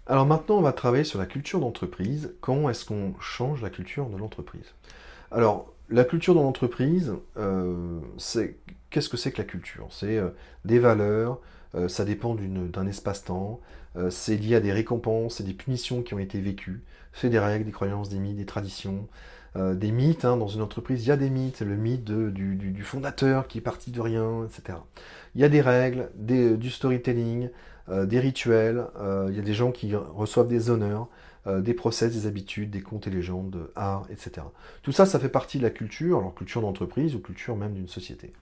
Alors maintenant, on va travailler sur la culture d'entreprise. Comment est-ce qu'on change la culture de l'entreprise? Alors, la culture de l'entreprise, qu'est-ce que c'est que la culture? C'est des valeurs, ça dépend d'un espace-temps, c'est lié à des récompenses et des punitions qui ont été vécues, c'est des règles, des croyances, des mythes, des traditions, des mythes. Dans une entreprise, il y a des mythes, le mythe du fondateur qui est parti de rien, etc. Il y a des règles, du storytelling, des rituels, il y a des gens qui reçoivent des honneurs, des process, des habitudes, des contes et légendes, art, etc. Tout ça, ça fait partie de la culture, alors culture d'entreprise ou culture même d'une société.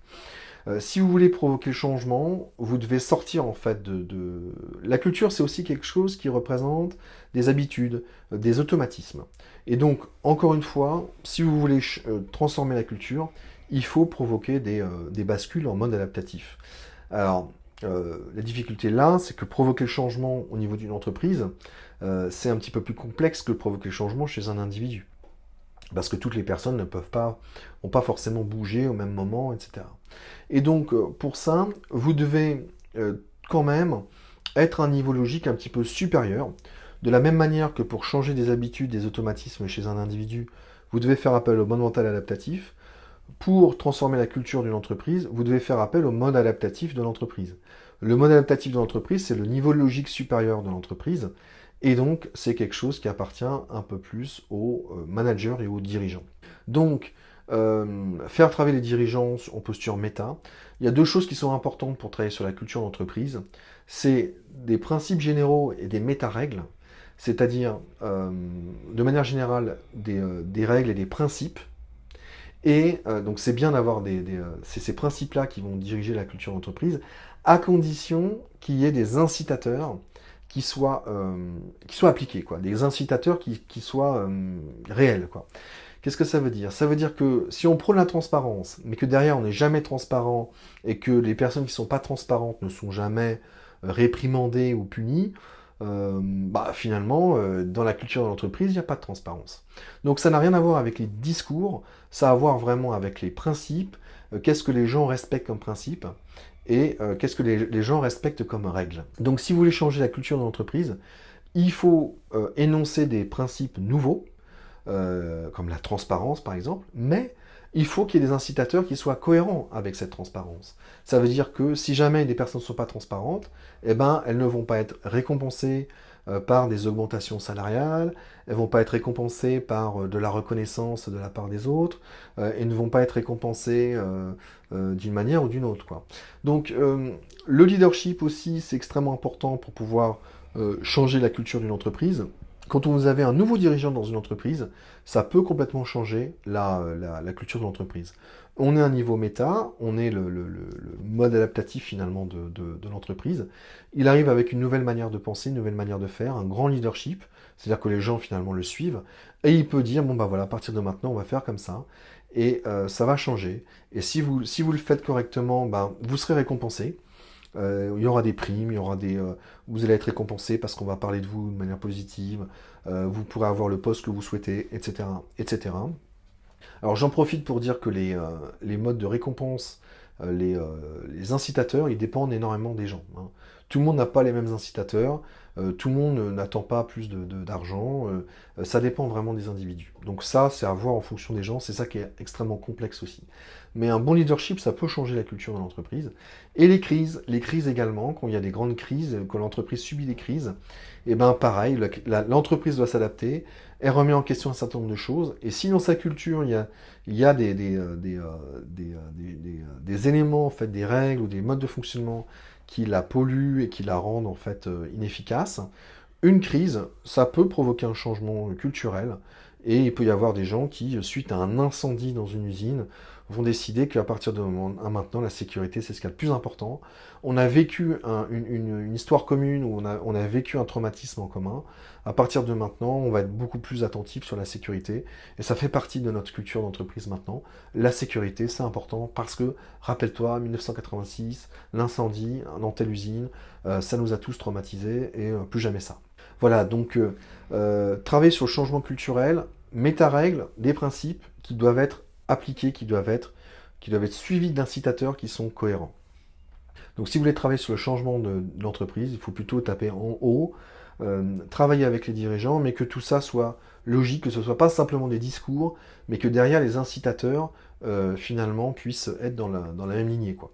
Si vous voulez provoquer le changement, vous devez sortir en fait La culture, c'est aussi quelque chose qui représente des habitudes, des automatismes. Et donc, encore une fois, si vous voulez transformer la culture, il faut provoquer des bascules en mode adaptatif. Alors, la difficulté là, c'est que provoquer le changement au niveau d'une entreprise, c'est un petit peu plus complexe que provoquer le changement chez un individu. Parce que toutes les personnes ne peuvent pas, n'ont pas forcément bougé au même moment, etc. Et donc, pour ça, vous devez quand même être à un niveau logique un petit peu supérieur. De la même manière que pour changer des habitudes, des automatismes chez un individu, vous devez faire appel au mode mental adaptatif. Pour transformer la culture d'une entreprise, vous devez faire appel au mode adaptatif de l'entreprise. Le mode adaptatif de l'entreprise, c'est le niveau logique supérieur de l'entreprise. Et donc, c'est quelque chose qui appartient un peu plus aux managers et aux dirigeants. Donc, faire travailler les dirigeants en posture méta. Il y a deux choses qui sont importantes pour travailler sur la culture d'entreprise. C'est des principes généraux et des méta-règles, c'est-à-dire, de manière générale, des règles et des principes. Et donc, c'est bien d'avoir c'est ces principes-là qui vont diriger la culture d'entreprise, à condition qu'il y ait des incitateurs qui soient appliqués, quoi. Des incitateurs qui soient réels, quoi. Qu'est-ce que ça veut dire? Ça veut dire que si on prône la transparence, mais que derrière on n'est jamais transparent et que les personnes qui ne sont pas transparentes ne sont jamais réprimandées ou punies, finalement, dans la culture de l'entreprise, il n'y a pas de transparence. Donc ça n'a rien à voir avec les discours, ça a à voir vraiment avec les principes, qu'est-ce que les gens respectent comme principe, et qu'est-ce que les gens respectent comme règle. Donc si vous voulez changer la culture de l'entreprise, il faut énoncer des principes nouveaux, comme la transparence par exemple, mais il faut qu'il y ait des incitateurs qui soient cohérents avec cette transparence. Ça veut dire que si jamais des personnes ne sont pas transparentes, eh ben, elles ne vont pas être récompensées par des augmentations salariales, elles ne vont pas être récompensées par de la reconnaissance de la part des autres, et ne vont pas être récompensées d'une manière ou d'une autre, quoi. Donc le leadership aussi, c'est extrêmement important pour pouvoir changer la culture d'une entreprise. Quand vous avez un nouveau dirigeant dans une entreprise, ça peut complètement changer la culture de l'entreprise. On est à un niveau méta, on est le mode adaptatif finalement de l'entreprise. Il arrive avec une nouvelle manière de penser, une nouvelle manière de faire, un grand leadership, c'est-à-dire que les gens finalement le suivent, et il peut dire, bon bah voilà, à partir de maintenant, on va faire comme ça, et ça va changer. Et si vous le faites correctement, vous serez récompensé. Il y aura des primes, vous allez être récompensé parce qu'on va parler de vous de manière positive, vous pourrez avoir le poste que vous souhaitez, etc., etc. Alors j'en profite pour dire que les modes de récompense, les incitateurs, ils dépendent énormément des gens, hein. Tout le monde n'a pas les mêmes incitateurs, tout le monde n'attend pas plus d'argent, ça dépend vraiment des individus. Donc ça, c'est à voir en fonction des gens, c'est ça qui est extrêmement complexe aussi. Mais un bon leadership, ça peut changer la culture de l'entreprise. Et les crises également, quand il y a des grandes crises, quand l'entreprise subit des crises, et ben pareil, l'entreprise doit s'adapter, elle remet en question un certain nombre de choses, et si dans sa culture, il y a des éléments, en fait, des règles ou des modes de fonctionnement qui la polluent et qui la rendent en fait inefficace, une crise, ça peut provoquer un changement culturel, et il peut y avoir des gens qui, suite à un incendie dans une usine, vont décider qu'à partir de maintenant, la sécurité, c'est ce qu'il y a de plus important. On a vécu une histoire commune, où on a vécu un traumatisme en commun. À partir de maintenant, on va être beaucoup plus attentif sur la sécurité, et ça fait partie de notre culture d'entreprise maintenant. La sécurité, c'est important, parce que, rappelle-toi, 1986, l'incendie dans telle usine, ça nous a tous traumatisés, et plus jamais ça. Voilà, donc travailler sur le changement culturel, méta-règles, des principes qui doivent être appliqués, qui doivent être suivis d'incitateurs qui sont cohérents. Donc si vous voulez travailler sur le changement de l'entreprise, il faut plutôt taper en haut, travailler avec les dirigeants, mais que tout ça soit logique, que ce ne soit pas simplement des discours, mais que derrière les incitateurs, finalement, puissent être dans la même lignée, quoi.